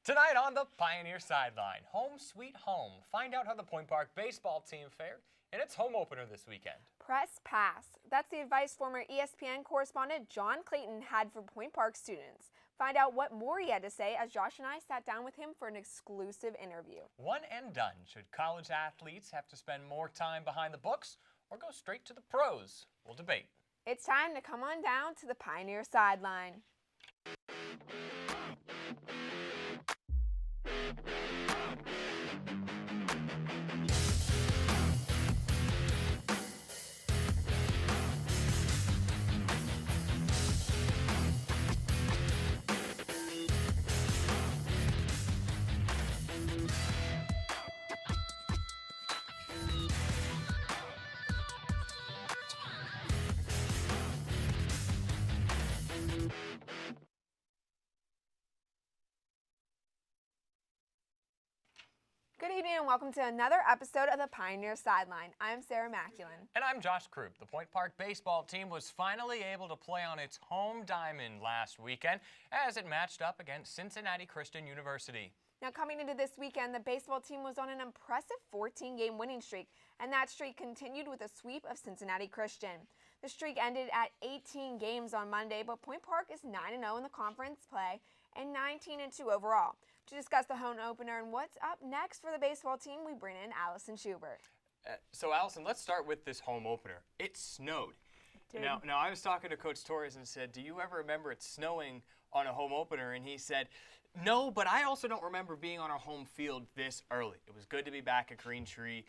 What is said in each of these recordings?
Tonight on the Pioneer Sideline, home sweet home. Find out how the Point Park baseball team fared in its home opener this weekend. Press pass. That's the advice former ESPN correspondent John Clayton had for Point Park students. Find out what more he had to say as Josh and I sat down with him for an exclusive interview. One and done. Should college athletes have to spend more time behind the books or go straight to the pros? We'll debate. It's time to come on down to the Pioneer Sideline. Good evening and welcome to another episode of the Pioneer Sideline. I'm Sarah Maculin. And I'm Josh Krupp. The Point Park baseball team was finally able to play on its home diamond last weekend as it matched up against Cincinnati Christian University. Now coming into this weekend, the baseball team was on an impressive 14-game winning streak, and that streak continued with a sweep of Cincinnati Christian. The streak ended at 18 games on Monday, but Point Park is 9-0 in the conference play and 19-2 overall. To discuss the home opener and what's up next for the baseball team, we bring in Allison Schubert. So Allison, let's start with this home opener. It snowed. Now I was talking to Coach Torres and said, do you ever remember it snowing on a home opener? And he said, no, but I also don't remember being on our home field this early. It was good to be back at Green Tree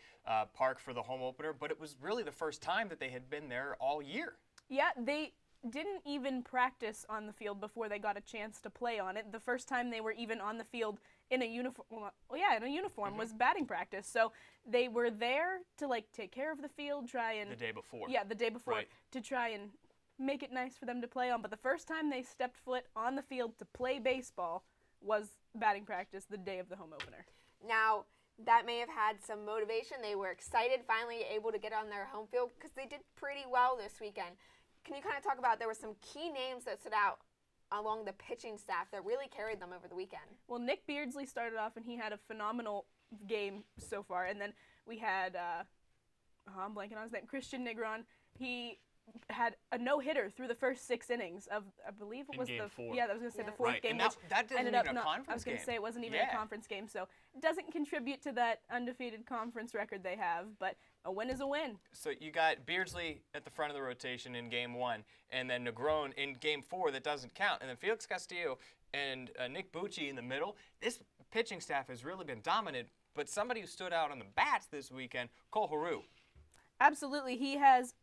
Park for the home opener, but it was really the first time that they had been there all year. Yeah, they didn't even practice on the field before they got a chance to play on it. The first time they were even on the field in a uniform, was batting practice. So they were there to take care of the field, try and the day before. Yeah, the day before, right, to try and make it nice for them to play on. But the first time they stepped foot on the field to play baseball was batting practice the day of the home opener. Now, that may have had some motivation. They were excited, finally able to get on their home field because they did pretty well this weekend. Can you kind of talk about, there were some key names that stood out along the pitching staff that really carried them over the weekend? Well, Nick Beardsley started off, and he had a phenomenal game so far. And then we had, I'm blanking on his name, Christian Negron. He had a no-hitter through the first 6 innings of, I believe it was game the 4. Yeah, I was going to say the fourth game. And that didn't ended even up a conference I was going to game. say it wasn't even a conference game, so it doesn't contribute to that undefeated conference record they have, but a win is a win. So you got Beardsley at the front of the rotation in Game 1, and then Negron in Game 4 that doesn't count, and then Felix Castillo and Nick Bucci in the middle. This pitching staff has really been dominant, but somebody who stood out on the bats this weekend, Cole Haru. Absolutely. He has,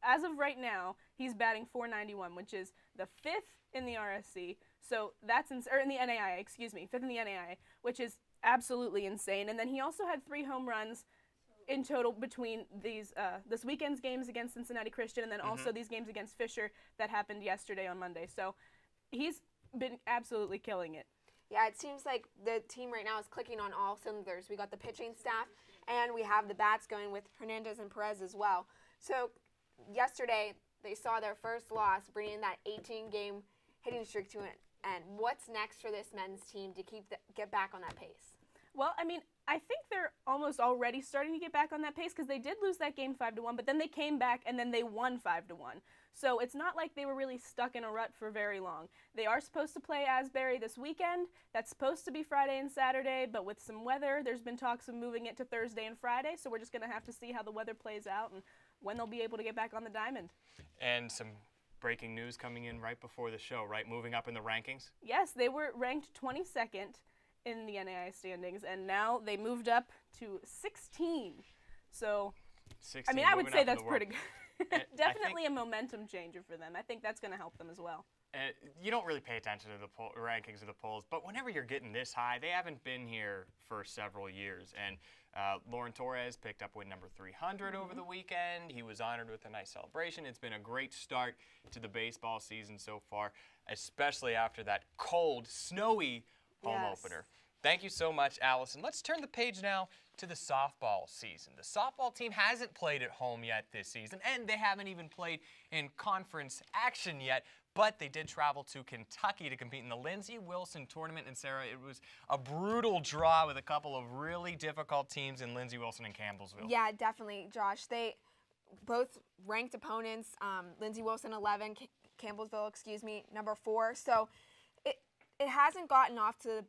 as of right now, he's batting .491, which is the 5th in the RSC. So that's in the NAIA, excuse me, 5th in the NAIA, which is absolutely insane. And then he also had 3 home runs in total between these this weekend's games against Cincinnati Christian and then also these games against Fisher that happened yesterday on Monday. So he's been absolutely killing it. Yeah, it seems like the team right now is clicking on all cylinders. We got the pitching staff, and we have the bats going with Hernandez and Perez as well. So yesterday, they saw their first loss, bringing that 18-game hitting streak to an end. What's next for this men's team to get back on that pace? Well, I mean, I think they're almost already starting to get back on that pace because they did lose that game 5-1, but then they came back and then they won 5-1. So it's not like they were really stuck in a rut for very long. They are supposed to play Asbury this weekend. That's supposed to be Friday and Saturday, but with some weather, there's been talks of moving it to Thursday and Friday, so we're just going to have to see how the weather plays out and when they'll be able to get back on the diamond. And some breaking news coming in right before the show, right? Moving up in the rankings? Yes, they were ranked 22nd in the NAIA standings, and now they moved up to 16. So, 16, I mean, I would say that's pretty good. Definitely a momentum changer for them. I think that's going to help them as well. You don't really pay attention to the rankings of the polls, but whenever you're getting this high, they haven't been here for several years. And Lauren Torres picked up win number 300 over the weekend. He was honored with a nice celebration. It's been a great start to the baseball season so far, especially after that cold, snowy home opener. Thank you so much, Allison. Let's turn the page now to the softball season. The softball team hasn't played at home yet this season, and they haven't even played in conference action yet, but they did travel to Kentucky to compete in the Lindsey Wilson tournament. And Sarah, it was a brutal draw with a couple of really difficult teams in Lindsey Wilson and Campbellsville. Yeah, definitely, Josh. They both ranked opponents. Lindsey Wilson 11, Campbellsville, number 4. So it hasn't gotten off to the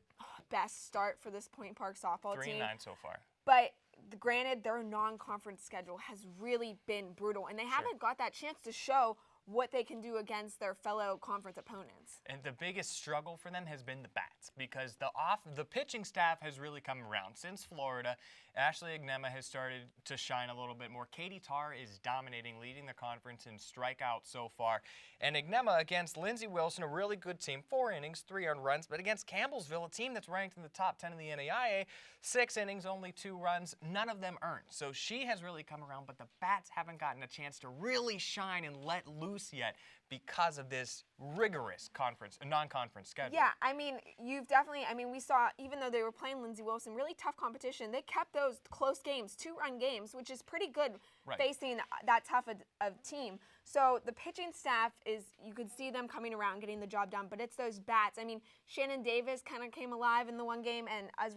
best start for this Point Park softball team. 3-9 so far. But granted, their non-conference schedule has really been brutal, and they haven't got that chance to show what they can do against their fellow conference opponents. And the biggest struggle for them has been the bats, because the pitching staff has really come around. Since Florida, Ashley Agnema has started to shine a little bit more. Katie Tarr is dominating, leading the conference in strikeouts so far. And Agnema against Lindsey Wilson, a really good team, 4 innings, 3 earned runs. But against Campbellsville, a team that's ranked in the top 10 in the NAIA, 6 innings, only 2 runs, none of them earned. So she has really come around, but the bats haven't gotten a chance to really shine and let loose yet because of this rigorous non-conference schedule. Yeah, I mean, we saw, even though they were playing Lindsey Wilson, really tough competition, they kept those close games, 2-run games, which is pretty good facing that tough of team. So the pitching staff you could see them coming around, getting the job done, but it's those bats. I mean, Shannon Davis kind of came alive in the one game, and as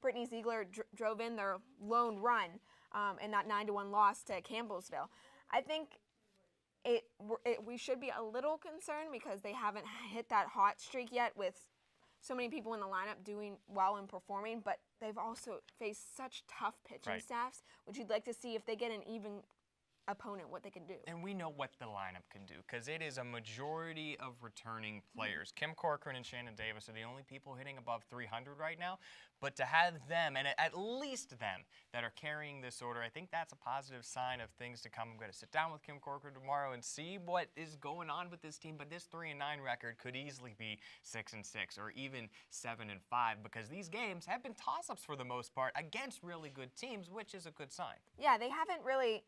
Brittany Ziegler drove in their lone run in that 9-1 loss to Campbellsville. I think we should be a little concerned because they haven't hit that hot streak yet with so many people in the lineup doing well and performing, but they've also faced such tough pitching staffs, which you'd like to see if they get an even opponent, what they can do. And we know what the lineup can do because it is a majority of returning players. Kim Corcoran and Shannon Davis are the only people hitting above 300 right now, but to have them, and at least them, that are carrying this order, I think that's a positive sign of things to come. I'm going to sit down with Kim Corcoran tomorrow and see what is going on with this team, but this 3-9 record could easily be 6-6 or even 7-5 because these games have been toss-ups for the most part against really good teams, which is a good sign. Yeah, they haven't really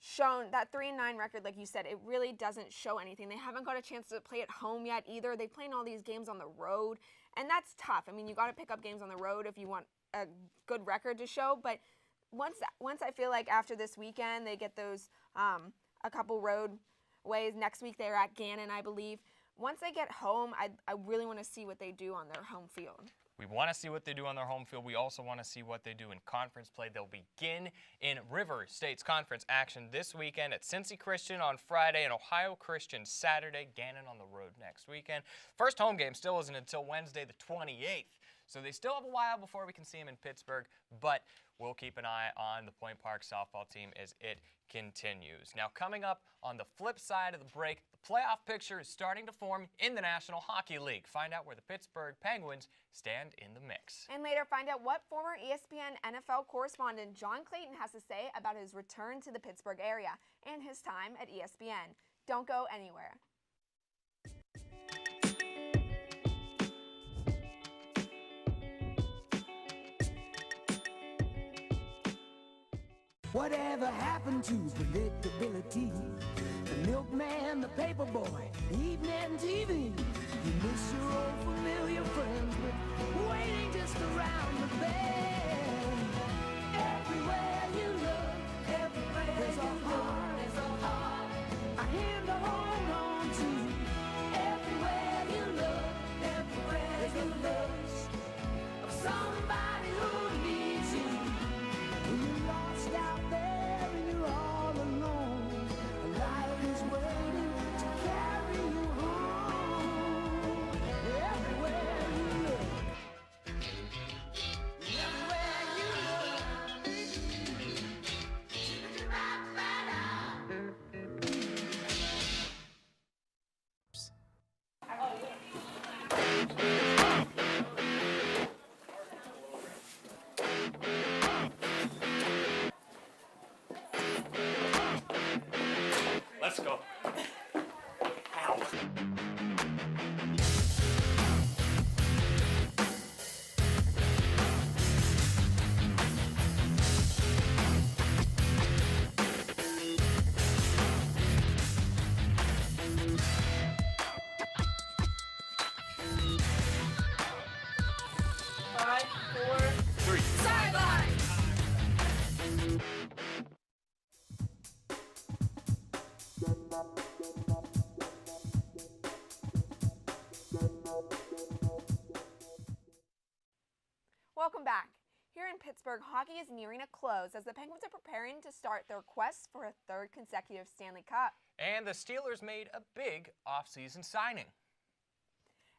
shown that 3-9 record, like you said, it really doesn't show anything. They haven't got a chance to play at home yet either. They play all these games on the road, and that's tough. I mean, you got to pick up games on the road if you want a good record to show. But once I feel like after this weekend, they get those a couple road ways. Next week they're at Gannon, I believe. Once they get home, I really want to see what they do on their home field. We want to see what they do on their home field. We also want to see what they do in conference play. They'll begin in River State's conference action this weekend at Cincy Christian on Friday and Ohio Christian Saturday. Gannon on the road next weekend. First home game still isn't until Wednesday the 28th. So they still have a while before we can see them in Pittsburgh, but we'll keep an eye on the Point Park softball team as it continues. Now, coming up on the flip side of the break, the playoff picture is starting to form in the National Hockey League. Find out where the Pittsburgh Penguins stand in the mix. And later, find out what former ESPN NFL correspondent John Clayton has to say about his return to the Pittsburgh area and his time at ESPN. Don't go anywhere. Whatever happened to predictability? The milkman, the paper boy, the evening TV. You miss your old familiar friends, but waiting just around the bend. Everywhere you look, there's a heart, a hand to hold on to. Everywhere you look, there's a look of somebody who needs you. When you're lost out there and you're all alone, life is waiting to carry you home. Everywhere you look, everywhere you look, you might find out. Let's go. Ow. Five, four, 3. Sideline! Welcome back. Here in Pittsburgh, hockey is nearing a close as the Penguins are preparing to start their quest for a third consecutive Stanley Cup. And the Steelers made a big offseason signing.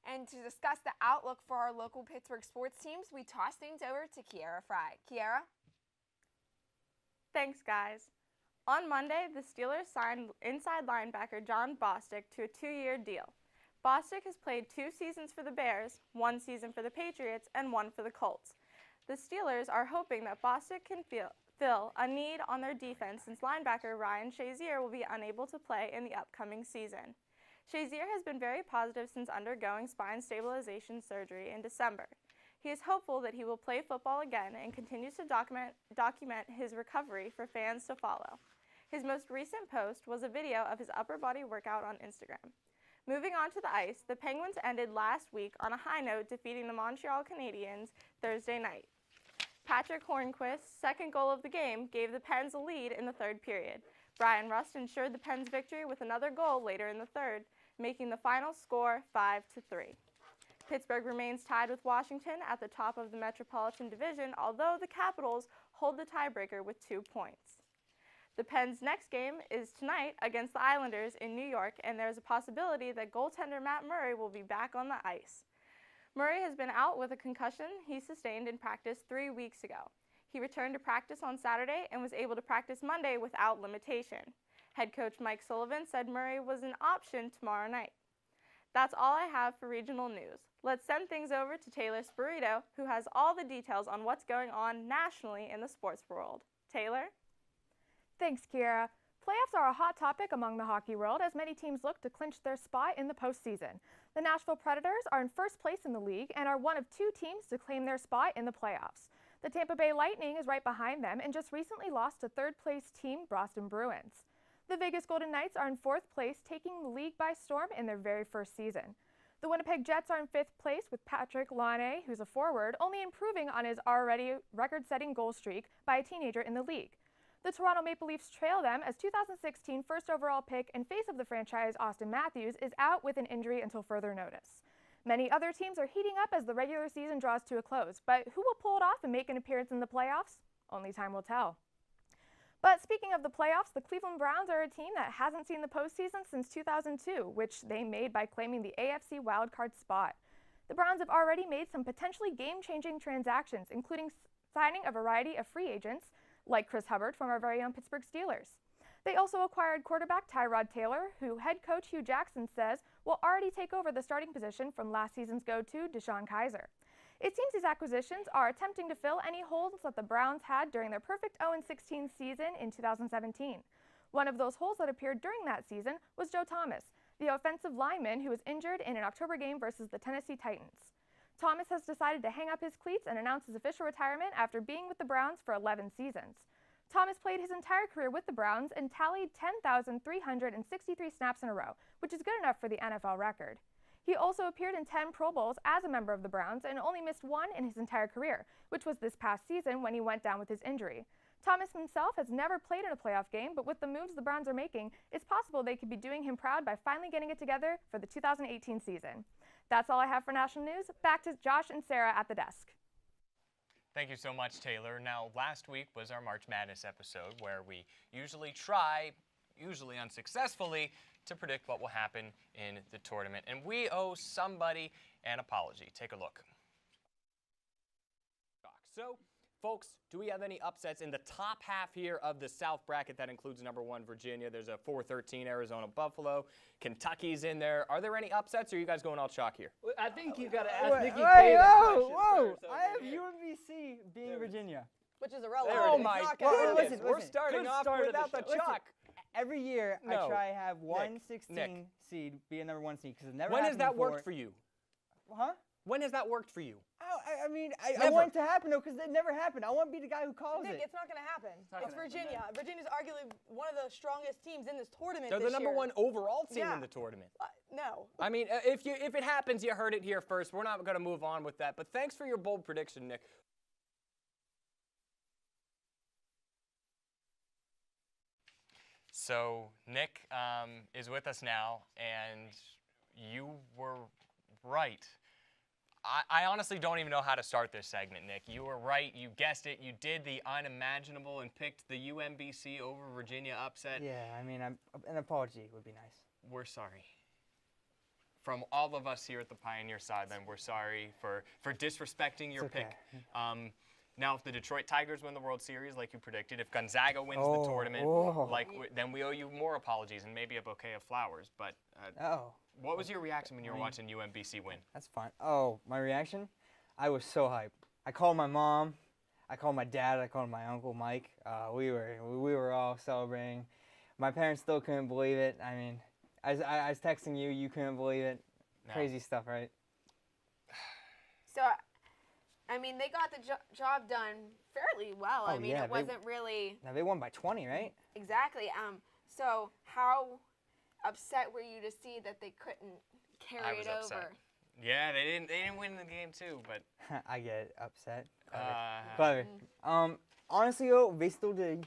And to discuss the outlook for our local Pittsburgh sports teams, we toss things over to Kiara Fry. Kiara? Thanks, guys. On Monday, the Steelers signed inside linebacker John Bostic to a 2-year deal. Bostic has played 2 seasons for the Bears, 1 season for the Patriots, and 1 for the Colts. The Steelers are hoping that Bostic can fill a need on their defense since linebacker Ryan Shazier will be unable to play in the upcoming season. Shazier has been very positive since undergoing spine stabilization surgery in December. He is hopeful that he will play football again and continues to document his recovery for fans to follow. His most recent post was a video of his upper body workout on Instagram. Moving on to the ice, the Penguins ended last week on a high note, defeating the Montreal Canadiens Thursday night. Patrick Hornquist's second goal of the game gave the Pens a lead in the third period. Brian Rust ensured the Pens' victory with another goal later in the third, making the final score 5-3. Pittsburgh remains tied with Washington at the top of the Metropolitan Division, although the Capitals hold the tiebreaker with 2 points. The Pens' next game is tonight against the Islanders in New York, and there's a possibility that goaltender Matt Murray will be back on the ice. Murray has been out with a concussion he sustained in practice 3 weeks ago. He returned to practice on Saturday and was able to practice Monday without limitation. Head coach Mike Sullivan said Murray was an option tomorrow night. That's all I have for regional news. Let's send things over to Taylor Spirito, who has all the details on what's going on nationally in the sports world. Taylor? Thanks, Kiara. Playoffs are a hot topic among the hockey world as many teams look to clinch their spot in the postseason. The Nashville Predators are in first place in the league and are one of 2 teams to claim their spot in the playoffs. The Tampa Bay Lightning is right behind them and just recently lost to third-place team Boston Bruins. The Vegas Golden Knights are in 4th place, taking the league by storm in their very first season. The Winnipeg Jets are in 5th place with Patrick Laine, who's a forward, only improving on his already record-setting goal streak by a teenager in the league. The Toronto Maple Leafs trail them as 2016 first overall pick and face of the franchise Austin Matthews is out with an injury until further notice. Many other teams are heating up as the regular season draws to a close, but who will pull it off and make an appearance in the playoffs? Only time will tell. But speaking of the playoffs, the Cleveland Browns are a team that hasn't seen the postseason since 2002, which they made by claiming the AFC wildcard spot. The Browns have already made some potentially game-changing transactions, including signing a variety of free agents, like Chris Hubbard from our very own Pittsburgh Steelers. They also acquired quarterback Tyrod Taylor, who head coach Hugh Jackson says will already take over the starting position from last season's go-to DeShone Kizer. It seems these acquisitions are attempting to fill any holes that the Browns had during their perfect 0-16 season in 2017. One of those holes that appeared during that season was Joe Thomas, the offensive lineman who was injured in an October game versus the Tennessee Titans. Thomas has decided to hang up his cleats and announce his official retirement after being with the Browns for 11 seasons. Thomas played his entire career with the Browns and tallied 10,363 snaps in a row, which is good enough for the NFL record. He also appeared in 10 Pro Bowls as a member of the Browns and only missed 1 in his entire career, which was this past season when he went down with his injury. Thomas himself has never played in a playoff game, but with the moves the Browns are making, it's possible they could be doing him proud by finally getting it together for the 2018 season. That's all I have for national news. Back to Josh and Sarah at the desk. Thank you so much, Taylor. Now, last week was our March Madness episode where we usually try, usually unsuccessfully, to predict what will happen in the tournament. And we owe somebody an apology. Take a look. So, folks, do we have any upsets in the top half here of the South bracket? That includes number 1 Virginia. There's a 4-13 Arizona Buffalo. Kentucky's in there. Are there any upsets, or are you guys going all chalk here? I think you got to ask Nikki Whoa, K that question whoa! first. I have UMBC being Virginia. Which is irrelevant. Oh my goodness, listen, we're listen. starting Good off start of the without the show. chalk. Every year No. I try to have one Nick, 16 seed be a number 1 seed because it never When has happened that before. worked for you? Huh? When has that worked for you? I mean, I Never. want it to happen though because it never happened. I want to be the guy who calls Nick, it. it's not going to happen. not It's gonna happen, Virginia. Virginia's arguably one of the strongest teams in this tournament They're this the number year. 1 overall team Yeah. in the tournament. No. I mean, if it happens, you heard it here first. We're not going to move on with that. But thanks for your bold prediction, Nick. So Nick is with us now, and you were right. I honestly don't even know how to start this segment, Nick. You were right. You guessed it. You did the unimaginable and picked the UMBC over Virginia upset. Yeah, I mean, an apology would be nice. We're sorry. From all of us here at the Pioneer Sideline, we're sorry for disrespecting your It's okay. pick. Now, if the Detroit Tigers win the World Series like you predicted, if Gonzaga wins the tournament, then we owe you more apologies and maybe a bouquet of flowers. But what was your reaction when you were watching UMBC win? That's fine. Oh, my reaction? I was so hyped. I called my mom. I called my dad. I called my uncle Mike. We were all celebrating. My parents still couldn't believe it. I mean, I was texting you. You couldn't believe it. No. Crazy stuff, right? So, I mean, they got the job done fairly well. I mean, yeah, it wasn't really Now they won by 20, right? exactly. So how upset were you to see that they couldn't I carry was it upset. over? Yeah, they didn't win the game too, but I get upset. uh, Clever. Honestly, though, they still did.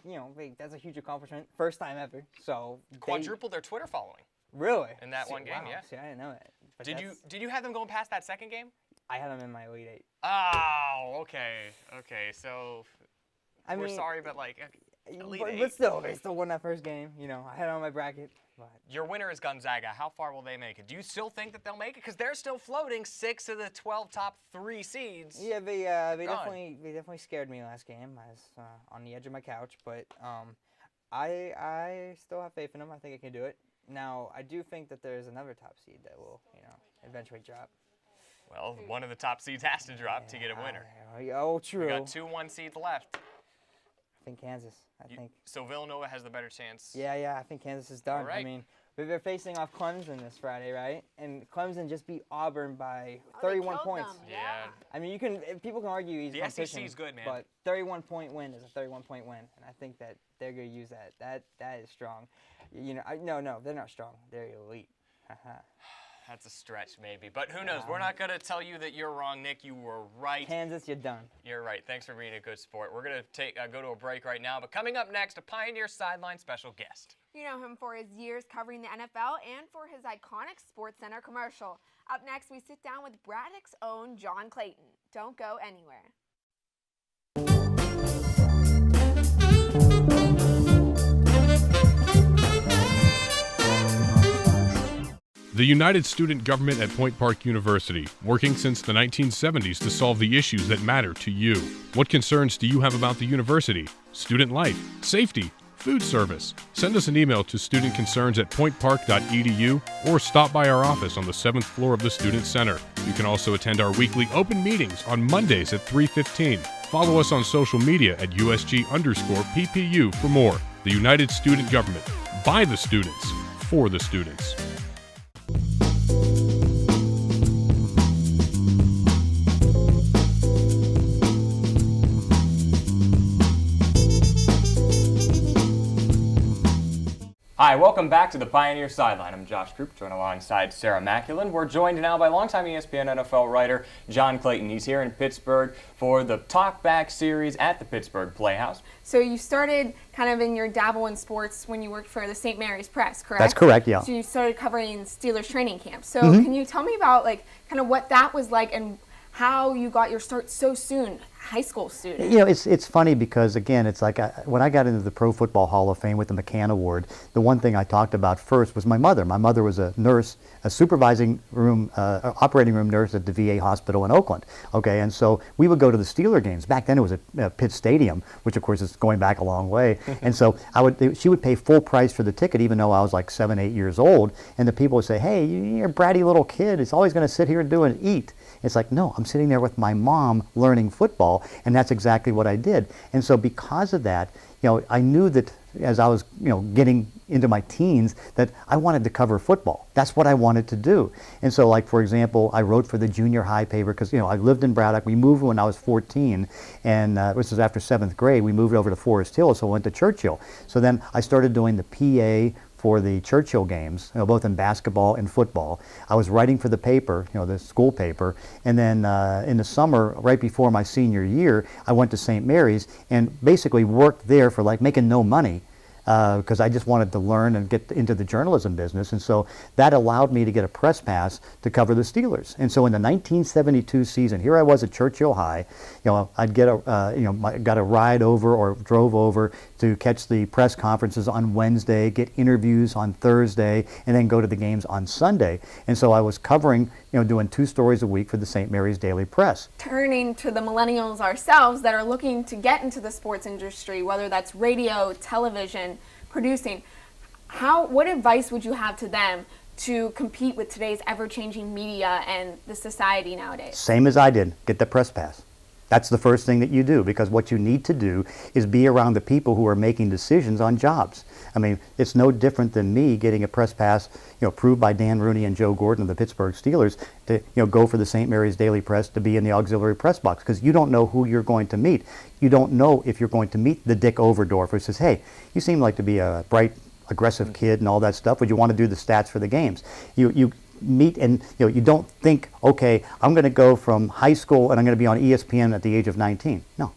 That's a huge accomplishment. First time ever. So quadrupled their Twitter following. Really? In that one game, wow. yeah. See, I didn't know that. But Did you have them going past that second game? I had them in my Elite Eight. Oh, okay. So I we're mean, sorry, but like Elite Eight. but still, they still won that first game. I had it on my bracket. But Your winner is Gonzaga. How far will they make it? Do you still think that they'll make it? Because they're still floating 6 of the 12 top 3 seeds. yeah, they Gone. definitely scared me last game. I was on the edge of my couch, but I still have faith in them. I think I can do it. Now, I do think that there's another top seed that will eventually drop. Well, one of the top seeds has to drop to get a winner. Oh, true. We got 2 1 seeds left. I think Kansas. I think. So Villanova has the better chance. Yeah, I think Kansas is done. All right. I mean, they're facing off Clemson this Friday, right? And Clemson just beat Auburn by Oh, they 31 killed points. them. Yeah. I mean, people can argue he's The competition, SEC is good, man. but 31-point win is a 31-point win, and I think that they're going to use that. That is strong. No, they're not strong. They're elite. That's a stretch, maybe. But who knows? We're not going to tell you that you're wrong, Nick. You were right. Kansas, you're done. You're right. Thanks for being a good sport. We're going to go to a break right now. But coming up next, a Pioneer Sideline special guest. You know him for his years covering the NFL and for his iconic Sports Center commercial. Up next, we sit down with Braddock's own John Clayton. Don't go anywhere. The United Student Government at Point Park University, working since the 1970s to solve the issues that matter to you. What concerns do you have about the university? Student life, safety, food service? Send us an email to studentconcerns@pointpark.edu or stop by our office on the 7th floor of the Student Center. You can also attend our weekly open meetings on Mondays at 3:15. Follow us on social media at USG_PPU for more. The United Student Government, by the students, for the students. Hi, welcome back to the Pioneer Sideline. I'm Josh Krupp, joined alongside Sarah Maculin. We're joined now by longtime ESPN NFL writer John Clayton. He's here in Pittsburgh for the Talkback series at the Pittsburgh Playhouse. So you started kind of in your dabble in sports when you worked for the St. Mary's Press, correct? That's correct, yeah. So you started covering Steelers training camp. So can you tell me about kind of what that was like and how you got your start so soon, high school student? It's funny because, again, it's like when I got into the Pro Football Hall of Fame with the McCann Award, the one thing I talked about first was my mother. My mother was a nurse, a operating room nurse at the VA hospital in Oakland. Okay, and so we would go to the Steeler games. Back then it was at Pitt Stadium, which of course is going back a long way. And so she would pay full price for the ticket, even though I was like 7, 8 years old. And the people would say, "Hey, you're a bratty little kid. It's always going to sit here and do and eat." It's like, no, I'm sitting there with my mom learning football, and that's exactly what I did. And so because of that, I knew that as I was, getting into my teens, that I wanted to cover football. That's what I wanted to do. And so, like, for example, I wrote for the junior high paper because, I lived in Braddock. We moved when I was 14, and this was after 7th grade. We moved over to Forest Hill, so I went to Churchill. So then I started doing the PA for the Churchill games, both in basketball and football. I was writing for the paper, the school paper, and then in the summer, right before my senior year, I went to St. Mary's and basically worked there for making no money because I just wanted to learn and get into the journalism business. And so that allowed me to get a press pass to cover the Steelers. And so in the 1972 season, here I was at Churchill High. I'd get got a ride over or drove over to catch the press conferences on Wednesday, get interviews on Thursday, and then go to the games on Sunday. And so I was covering, doing 2 stories a week for the St. Mary's Daily Press. Turning to the millennials ourselves that are looking to get into the sports industry, whether that's radio, television, producing, what advice would you have to them to compete with today's ever-changing media and the society nowadays? Same as I did, get the press pass. That's the first thing that you do, because what you need to do is be around the people who are making decisions on jobs. I mean, it's no different than me getting a press pass, approved by Dan Rooney and Joe Gordon of the Pittsburgh Steelers to, go for the St. Mary's Daily Press, to be in the auxiliary press box, because you don't know who you're going to meet. You don't know if you're going to meet the Dick Overdorf who says, hey, you seem like to be a bright, aggressive kid and all that stuff. Would you want to do the stats for the games? You meet and you don't think, okay, I'm going to go from high school and I'm going to be on ESPN at the age of 19. No.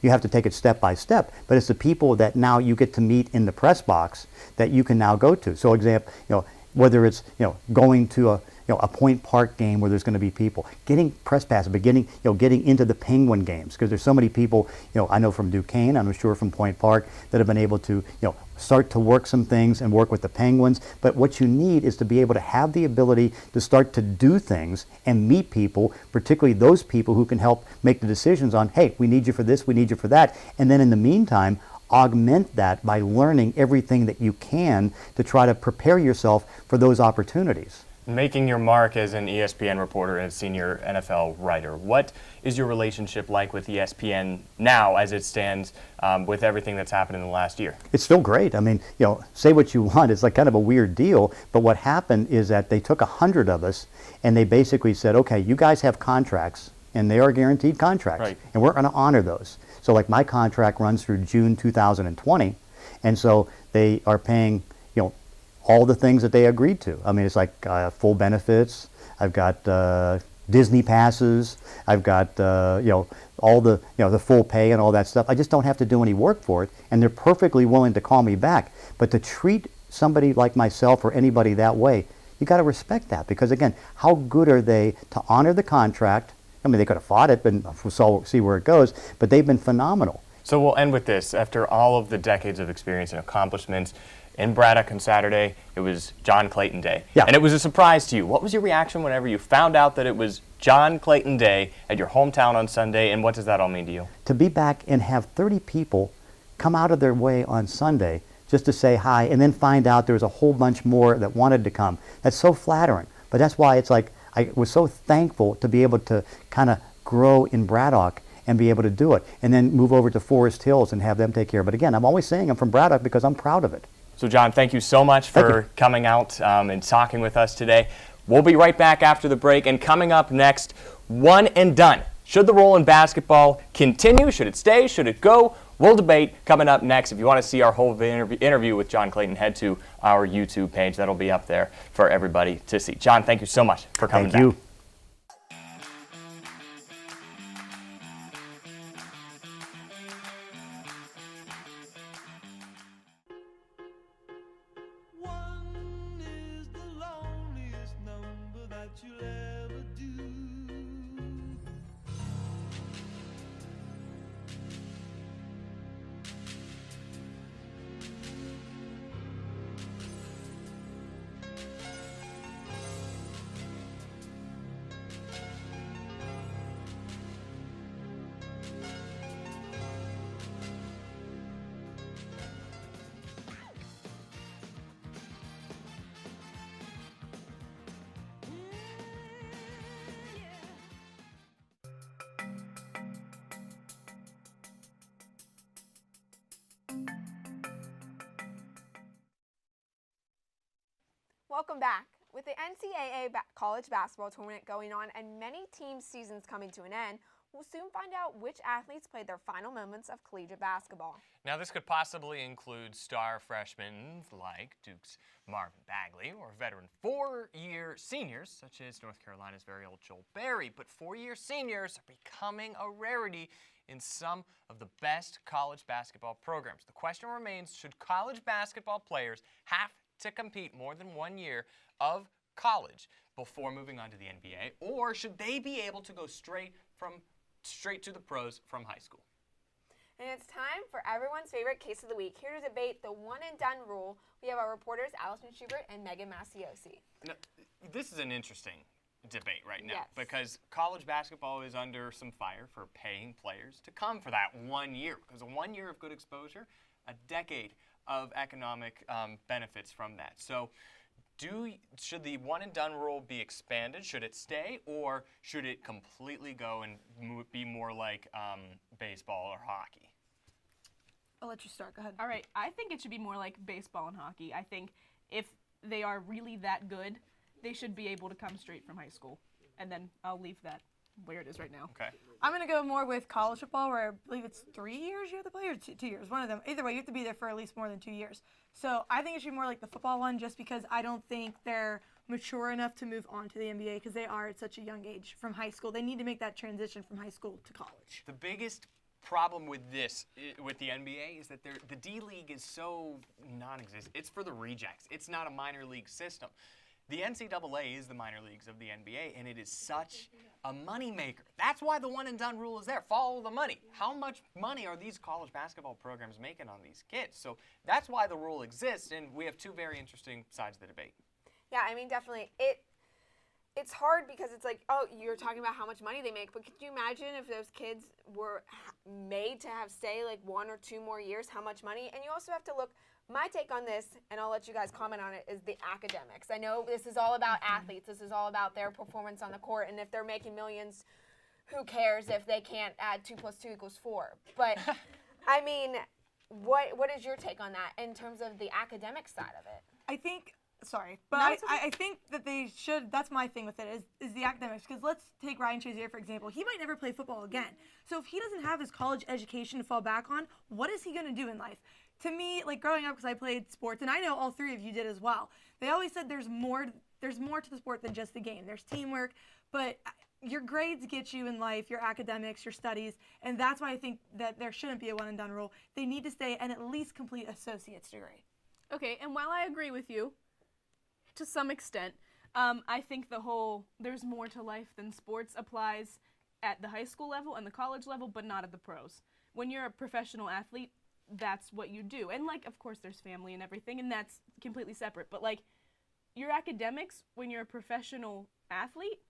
You have to take it step by step, but it's the people that now you get to meet in the press box that you can now go to. So example, whether it's going to a Point Park game where there's going to be people, getting press passes, but getting into the Penguin games, because there's so many people I know from Duquesne, I'm sure from Point Park, that have been able to start to work some things and work with the Penguins. But what you need is to be able to have the ability to start to do things and meet people, particularly those people who can help make the decisions on, hey, we need you for this, we need you for that, and then in the meantime augment that by learning everything that you can to try to prepare yourself for those opportunities. Making your mark as an ESPN reporter and a senior NFL writer, what is your relationship like with ESPN now as it stands with everything that's happened in the last year? It's still great. I mean, say what you want. It's like kind of a weird deal. But what happened is that they took 100 of us and they basically said, okay, you guys have contracts, and they are guaranteed contracts, right, and we're going to honor those. So like my contract runs through June 2020, and so they are paying all the things that they agreed to. I mean, it's like full benefits. I've got Disney passes. I've got all the the full pay and all that stuff. I just don't have to do any work for it, and they're perfectly willing to call me back. But to treat somebody like myself or anybody that way, you got to respect that, because again, how good are they to honor the contract? I mean, they could have fought it, but we'll see where it goes. But they've been phenomenal. So we'll end with this. After all of the decades of experience and accomplishments, in Braddock on Saturday, it was John Clayton Day. Yeah. And it was a surprise to you. What was your reaction whenever you found out that it was John Clayton Day at your hometown on Sunday, and what does that all mean to you? To be back and have 30 people come out of their way on Sunday just to say hi, and then find out there was a whole bunch more that wanted to come. That's so flattering. But that's why it's like I was so thankful to be able to kind of grow in Braddock and be able to do it, and then move over to Forest Hills and have them take care. But again, I'm always saying I'm from Braddock because I'm proud of it. So John, thank you so much for coming out and talking with us today. We'll be right back after the break, and coming up next, one and done. Should the role in basketball continue? Should it stay? Should it go? We'll debate coming up next. If you want to see our whole interview with John Clayton, head to our YouTube page. That'll be up there for everybody to see. John, thank you so much for coming back. Thank you. Welcome back. With the NCAA college basketball tournament going on and many teams' seasons coming to an end, we'll soon find out which athletes played their final moments of collegiate basketball. Now, this could possibly include star freshmen like Duke's Marvin Bagley, or veteran four-year seniors such as North Carolina's very old Joel Berry. But four-year seniors are becoming a rarity in some of the best college basketball programs. The question remains, should college basketball players have to compete more than 1 year of college before moving on to the NBA, or should they be able to go straight to the pros from high school? And it's time for everyone's favorite case of the week. Here to debate the one-and-done rule, we have our reporters Allison Schubert and Megan Masiosi. Now, this is an interesting debate right now Yes. because college basketball is under some fire for paying players to come for that 1 year. Because a 1 year of good exposure, a decade of economic benefits from that. So should the one-and-done rule be expanded? Should it stay, or should it completely go and be more like baseball or hockey? I'll let you start. Go ahead. All right, I think it should be more like baseball and hockey. I think if they are really that good, they should be able to come straight from high school. And then I'll leave that where it is right now. Okay. I'm going to go more with college football, where I believe it's 3 years you have to play, or 2 years. One of them. Either way, you have to be there for at least more than 2 years. So I think it should be more like the football one, just because I don't think they're mature enough to move on to the NBA, because they are at such a young age from high school. They need to make that transition from high school to college. The biggest problem with this, with the NBA, is that the D League is so non-existent. It's for the rejects. It's not a minor league system. The NCAA is the minor leagues of the NBA, and it is such a moneymaker. That's why the one-and-done rule is there. Follow the money. How much money are these college basketball programs making on these kids? So that's why the rule exists, and we have two very interesting sides of the debate. Yeah, I mean, definitely. It's hard because it's like, oh, you're talking about how much money they make, but could you imagine if those kids were made to have stay like 1 or 2 more years, how much money? And you also have to look, my take on this, and I'll let you guys comment on it, is the academics. I know this is all about athletes. This is all about their performance on the court, and if they're making millions, who cares if they can't add 2 + 2 = 4? But, I mean, what is your take on that in terms of the academic side of it? I think, I think that they should, that's my thing with it, is the academics. Because let's take Ryan Shazier, for example. He might never play football again. So if he doesn't have his college education to fall back on, what is he going to do in life? To me, like growing up, because I played sports, and I know all 3 of you did as well, they always said there's more to the sport than just the game. There's teamwork, but your grades get you in life, your academics, your studies, and that's why I think that there shouldn't be a one-and-done rule. They need to stay and at least complete associate's degree. Okay, and while I agree with you, to some extent, I think the whole there's more to life than sports applies at the high school level and the college level, but not at the pros. When you're a professional athlete, that's what you do. And, like, of course, there's family and everything, and that's completely separate. But, like, your academics, when you're a professional athlete,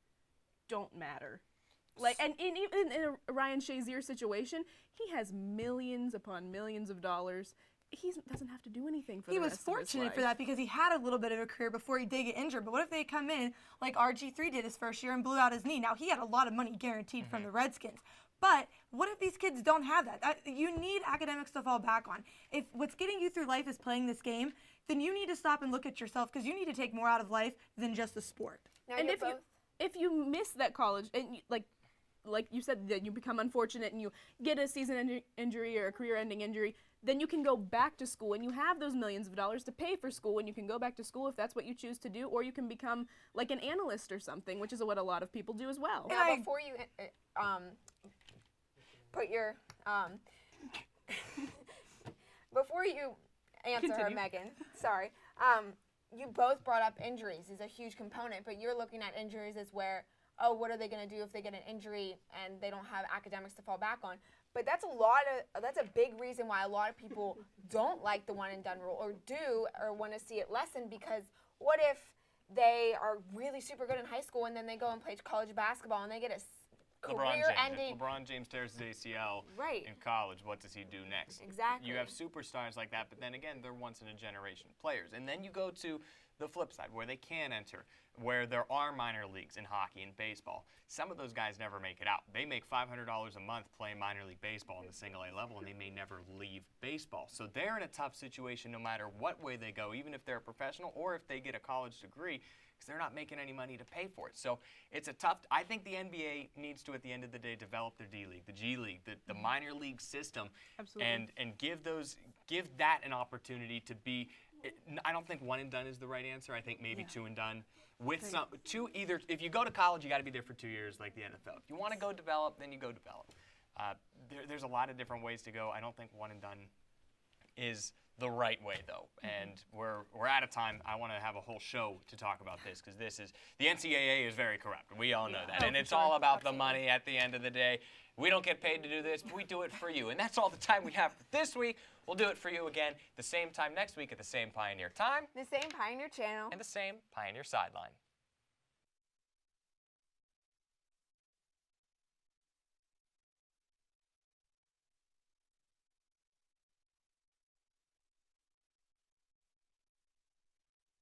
don't matter. Like, and even in a Ryan Shazier situation, he has millions upon millions of dollars. He doesn't have to do anything for the rest of his life. He was fortunate for that because he had a little bit of a career before he did get injured. But what if they come in like RG3 did his first year and blew out his knee? Now, he had a lot of money guaranteed from the Redskins. But what if these kids don't have that? You need academics to fall back on. If what's getting you through life is playing this game, then you need to stop and look at yourself, because you need to take more out of life than just the sport. Now And if you miss that college, and like you said, that you become unfortunate and you get a season injury or a career-ending injury, then you can go back to school and you have those millions of dollars to pay for school, and you can go back to school if that's what you choose to do, or you can become like an analyst or something, which is what a lot of people do as well. Now, before you put your before you answer her, Continue. Megan, sorry, you both brought up injuries is a huge component, but you're looking at injuries as where, oh, what are they going to do if they get an injury and they don't have academics to fall back on? But that's a big reason why a lot of people don't like the one-and-done rule, or want to see it lessened, because what if they are really super good in high school and then they go and play college basketball and they get a career-ending. If LeBron James tears his ACL Right. in college, what does he do next? Exactly. You have superstars like that, but then again, they're once-in-a-generation players. And then you go to the flip side, where they can enter, where there are minor leagues in hockey and baseball. Some of those guys never make it out. They make $500 a month playing minor league baseball on the single-A level, and they may never leave baseball. So they're in a tough situation no matter what way they go, even if they're a professional or if they get a college degree, because they're not making any money to pay for it. So it's a tough. I think the NBA needs to, at the end of the day, develop their D League, the G League, the minor league system, Absolutely. and give that an opportunity to be. I don't think one and done is the right answer. I think maybe 2 and done. With either if you go to college, you got to be there for 2 years, like the NFL. If you want to go develop, then you go develop. There's a lot of different ways to go. I don't think one and done is the right way, though. And we're out of time. I want to have a whole show to talk about this because the NCAA is very corrupt. We all know that. And it's all about the money at the end of the day. We don't get paid to do this, but we do it for you. And that's all the time we have for this week. We'll do it for you again the same time next week at the same Pioneer time. The same Pioneer channel. And the same Pioneer sideline.